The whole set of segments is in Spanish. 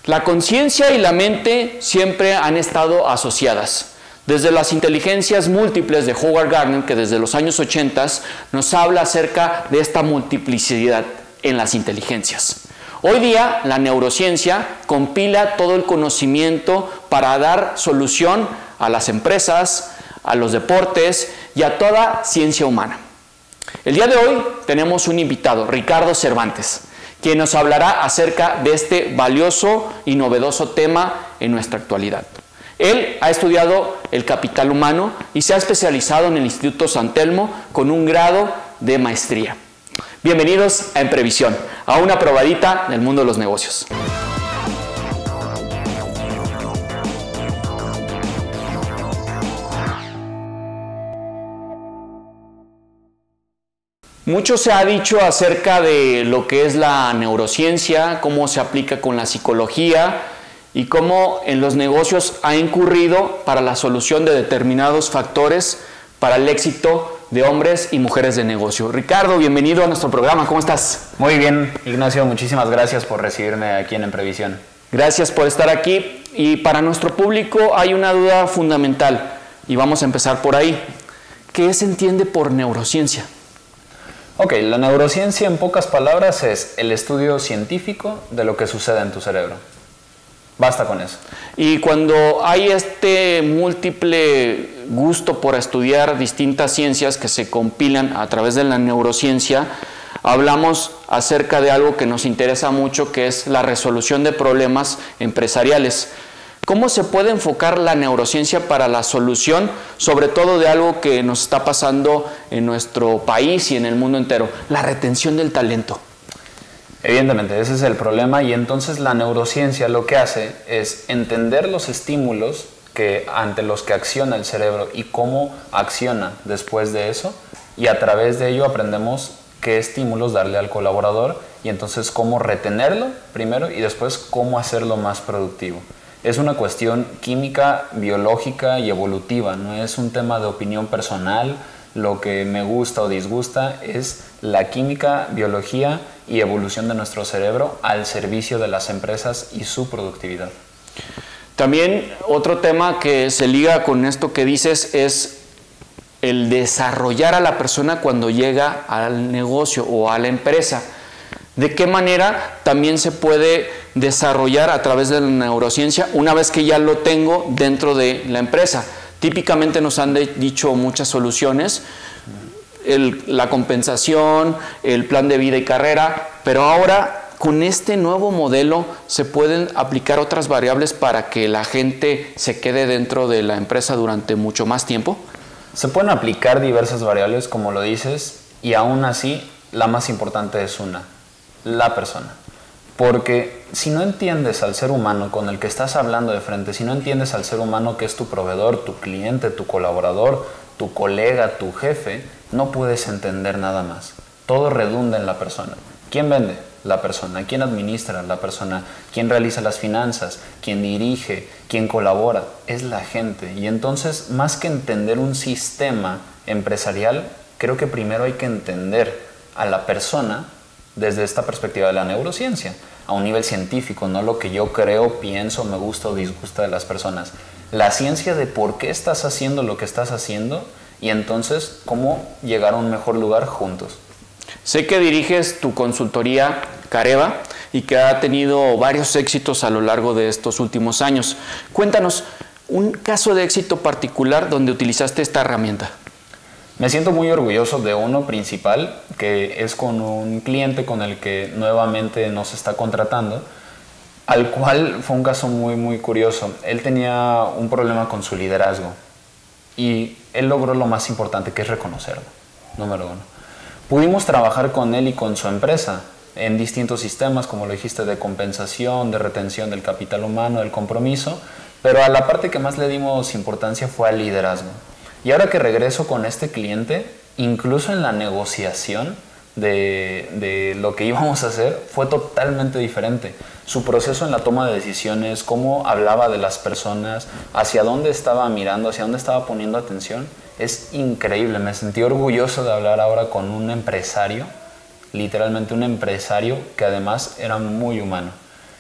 La conciencia y la mente siempre han estado asociadas. Desde las inteligencias múltiples de Howard Gardner, que desde los años 80 nos habla acerca de esta multiplicidad en las inteligencias. Hoy día la neurociencia compila todo el conocimiento para dar solución a las empresas, a los deportes y a toda ciencia humana. El día de hoy tenemos un invitado, Ricardo Cervantes, quien nos hablará acerca de este valioso y novedoso tema en nuestra actualidad. Él ha estudiado el capital humano y se ha especializado en el Instituto San Telmo con un grado de maestría. Bienvenidos a En Previsión, a una probadita del mundo de los negocios. Mucho se ha dicho acerca de lo que es la neurociencia, cómo se aplica con la psicología y cómo en los negocios ha incurrido para la solución de determinados factores para el éxito de hombres y mujeres de negocio. Ricardo, bienvenido a nuestro programa, ¿cómo estás? Muy bien, Ignacio, muchísimas gracias por recibirme aquí en Previsión. Gracias por estar aquí, y para nuestro público hay una duda fundamental y vamos a empezar por ahí. ¿Qué se entiende por neurociencia? Ok, la neurociencia en pocas palabras es el estudio científico de lo que sucede en tu cerebro. Basta con eso. Y cuando hay este múltiple gusto por estudiar distintas ciencias que se compilan a través de la neurociencia, hablamos acerca de algo que nos interesa mucho, que es la resolución de problemas empresariales. ¿Cómo se puede enfocar la neurociencia para la solución, sobre todo de algo que nos está pasando en nuestro país y en el mundo entero? La retención del talento. Evidentemente, ese es el problema, y entonces la neurociencia lo que hace es entender los estímulos ante los que acciona el cerebro y cómo acciona después de eso, y a través de ello aprendemos qué estímulos darle al colaborador y entonces cómo retenerlo primero y después cómo hacerlo más productivo. Es una cuestión química, biológica y evolutiva, no es un tema de opinión personal. Lo que me gusta o disgusta es la química, biología y evolución de nuestro cerebro al servicio de las empresas y su productividad. También otro tema que se liga con esto que dices es el desarrollar a la persona cuando llega al negocio o a la empresa. ¿De qué manera también se puede desarrollar a través de la neurociencia una vez que ya lo tengo dentro de la empresa? Típicamente nos han dicho muchas soluciones, la compensación, el plan de vida y carrera, pero ahora con este nuevo modelo se pueden aplicar otras variables para que la gente se quede dentro de la empresa durante mucho más tiempo. Se pueden aplicar diversas variables, como lo dices, y aún así la más importante es la persona. Porque si no entiendes al ser humano con el que estás hablando de frente, si no entiendes al ser humano que es tu proveedor, tu cliente, tu colaborador, tu colega, tu jefe, no puedes entender nada más. Todo redunda en la persona. ¿Quién vende? La persona. ¿Quién administra? La persona. ¿Quién realiza las finanzas? ¿Quién dirige? ¿Quién colabora? Es la gente. Y entonces, más que entender un sistema empresarial, creo que primero hay que entender a la persona desde esta perspectiva de la neurociencia, a un nivel científico, no lo que yo creo, pienso, me gusta o disgusta de las personas. La ciencia de por qué estás haciendo lo que estás haciendo y entonces cómo llegar a un mejor lugar juntos. Sé que diriges tu consultoría Careva y que ha tenido varios éxitos a lo largo de estos últimos años. Cuéntanos un caso de éxito particular donde utilizaste esta herramienta. Me siento muy orgulloso de uno principal, que es con un cliente con el que nuevamente nos está contratando, al cual fue un caso muy curioso. Él tenía un problema con su liderazgo y él logró lo más importante, que es reconocerlo, número uno. Pudimos trabajar con él y con su empresa en distintos sistemas, como lo dijiste, de compensación, de retención del capital humano, del compromiso, pero a la parte que más le dimos importancia fue al liderazgo. Y ahora que regreso con este cliente, incluso en la negociación de lo que íbamos a hacer, fue totalmente diferente. Su proceso en la toma de decisiones, cómo hablaba de las personas, hacia dónde estaba mirando, hacia dónde estaba poniendo atención, es increíble. Me sentí orgulloso de hablar ahora con un empresario, literalmente un empresario que además era muy humano.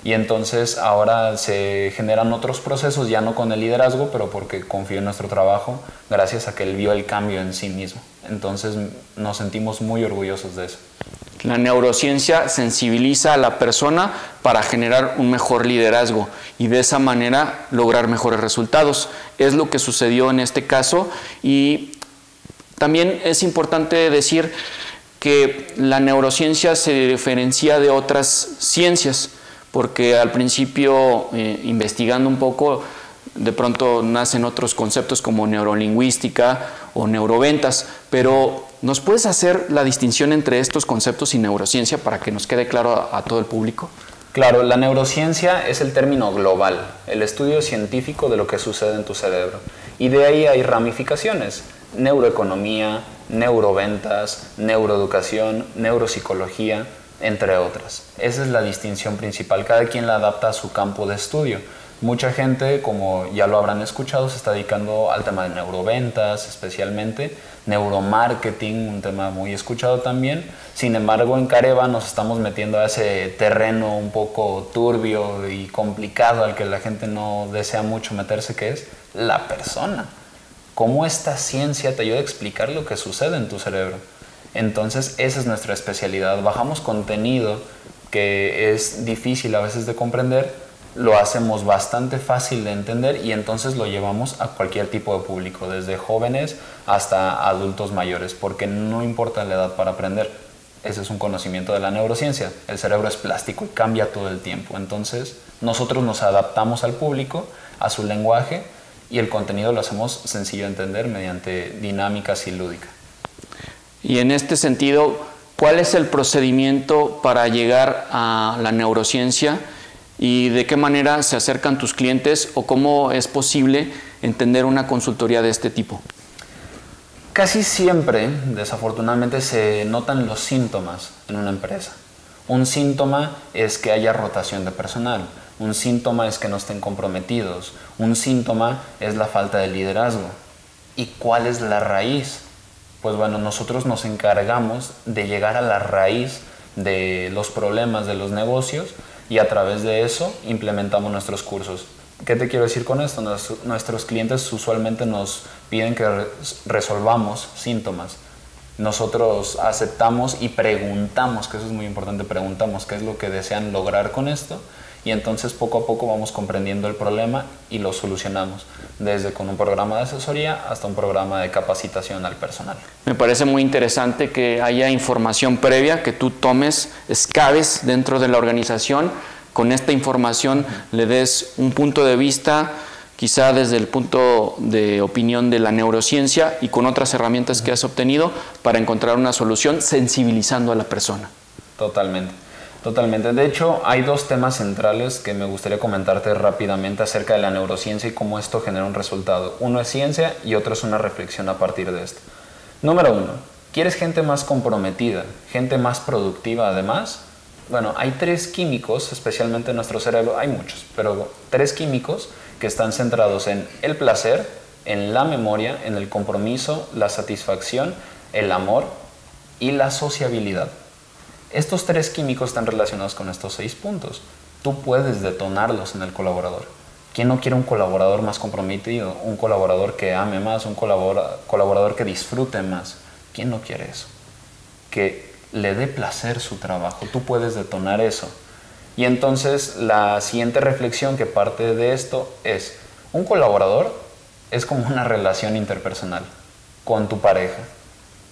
Y entonces ahora se generan otros procesos, ya no con el liderazgo, pero porque confío en nuestro trabajo, gracias a que él vio el cambio en sí mismo. Entonces nos sentimos muy orgullosos de eso. La neurociencia sensibiliza a la persona para generar un mejor liderazgo y de esa manera lograr mejores resultados. Es lo que sucedió en este caso, y también es importante decir que la neurociencia se diferencia de otras ciencias, porque al principio, investigando un poco, de pronto nacen otros conceptos como neurolingüística o neuroventas, pero ¿nos puedes hacer la distinción entre estos conceptos y neurociencia para que nos quede claro a todo el público? Claro, la neurociencia es el término global, el estudio científico de lo que sucede en tu cerebro. Y de ahí hay ramificaciones: neuroeconomía, neuroventas, neuroeducación, neuropsicología, entre otras. Esa es la distinción principal. Cada quien la adapta a su campo de estudio. Mucha gente, como ya lo habrán escuchado, se está dedicando al tema de neuroventas, especialmente neuromarketing, un tema muy escuchado también. Sin embargo, en Careva nos estamos metiendo a ese terreno un poco turbio y complicado al que la gente no desea mucho meterse, que es la persona. Cómo esta ciencia te ayuda a explicar lo que sucede en tu cerebro. Entonces, esa es nuestra especialidad. Bajamos contenido que es difícil a veces de comprender, lo hacemos bastante fácil de entender y entonces lo llevamos a cualquier tipo de público, desde jóvenes hasta adultos mayores, porque no importa la edad para aprender. Ese es un conocimiento de la neurociencia. El cerebro es plástico y cambia todo el tiempo. Entonces, nosotros nos adaptamos al público, a su lenguaje, y el contenido lo hacemos sencillo de entender mediante dinámicas y lúdica. Y en este sentido, ¿cuál es el procedimiento para llegar a la neurociencia y de qué manera se acercan tus clientes o cómo es posible entender una consultoría de este tipo? Casi siempre, desafortunadamente, se notan los síntomas en una empresa. Un síntoma es que haya rotación de personal, un síntoma es que no estén comprometidos, un síntoma es la falta de liderazgo. ¿Y cuál es la raíz? Pues bueno, nosotros nos encargamos de llegar a la raíz de los problemas de los negocios y a través de eso implementamos nuestros cursos. ¿Qué te quiero decir con esto? Nuestros clientes usualmente nos piden que resolvamos síntomas. Nosotros aceptamos y preguntamos, que eso es muy importante, preguntamos qué es lo que desean lograr con esto, y entonces poco a poco vamos comprendiendo el problema y lo solucionamos, desde con un programa de asesoría hasta un programa de capacitación al personal. Me parece muy interesante que haya información previa, que tú tomes, excaves dentro de la organización, con esta información le des un punto de vista, quizá desde el punto de opinión de la neurociencia y con otras herramientas que has obtenido para encontrar una solución sensibilizando a la persona. Totalmente. Totalmente. De hecho, hay dos temas centrales que me gustaría comentarte rápidamente acerca de la neurociencia y cómo esto genera un resultado. Uno es ciencia y otro es una reflexión a partir de esto. Número uno, ¿quieres gente más comprometida, gente más productiva además? Bueno, hay 3 químicos, especialmente en nuestro cerebro, hay muchos, pero 3 químicos que están centrados en el placer, en la memoria, en el compromiso, la satisfacción, el amor y la sociabilidad. Estos 3 químicos están relacionados con estos 6 puntos. Tú puedes detonarlos en el colaborador. ¿Quién no quiere un colaborador más comprometido? Un colaborador que ame más, un colaborador que disfrute más. ¿Quién no quiere eso? Que le dé placer su trabajo. Tú puedes detonar eso. Y entonces la siguiente reflexión que parte de esto es: un colaborador es como una relación interpersonal con tu pareja.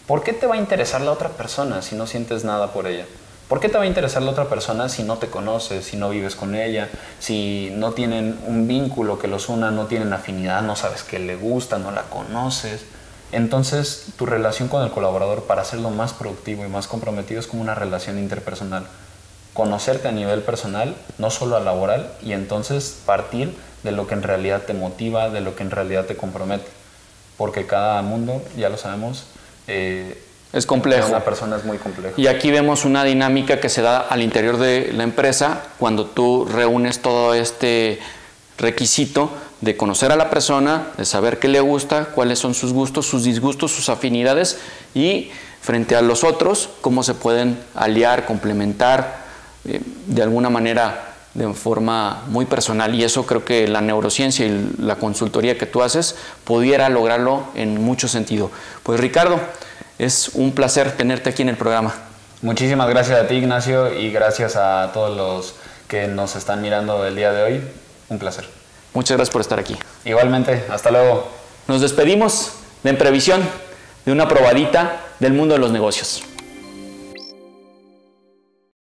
¿Por qué te va a interesar la otra persona si no sientes nada por ella? ¿Por qué te va a interesar la otra persona si no te conoces, si no vives con ella, si no tienen un vínculo que los una, no tienen afinidad, no sabes qué le gusta, no la conoces? Entonces, tu relación con el colaborador, para hacerlo más productivo y más comprometido, es como una relación interpersonal. Conocerte a nivel personal, no solo a laboral, y entonces partir de lo que en realidad te motiva, de lo que en realidad te compromete. Porque cada mundo, ya lo sabemos, es complejo. Una persona es muy compleja. Y aquí vemos una dinámica que se da al interior de la empresa cuando tú reúnes todo este requisito de conocer a la persona, de saber qué le gusta, cuáles son sus gustos, sus disgustos, sus afinidades, y frente a los otros, cómo se pueden aliar, complementar, de alguna manera de forma muy personal, y eso creo que la neurociencia y la consultoría que tú haces pudiera lograrlo en mucho sentido. Pues Ricardo, es un placer tenerte aquí en el programa. Muchísimas gracias a ti, Ignacio, y gracias a todos los que nos están mirando el día de hoy. Un placer. Muchas gracias por estar aquí. Igualmente, hasta luego. Nos despedimos de En Previsión, de una probadita del mundo de los negocios.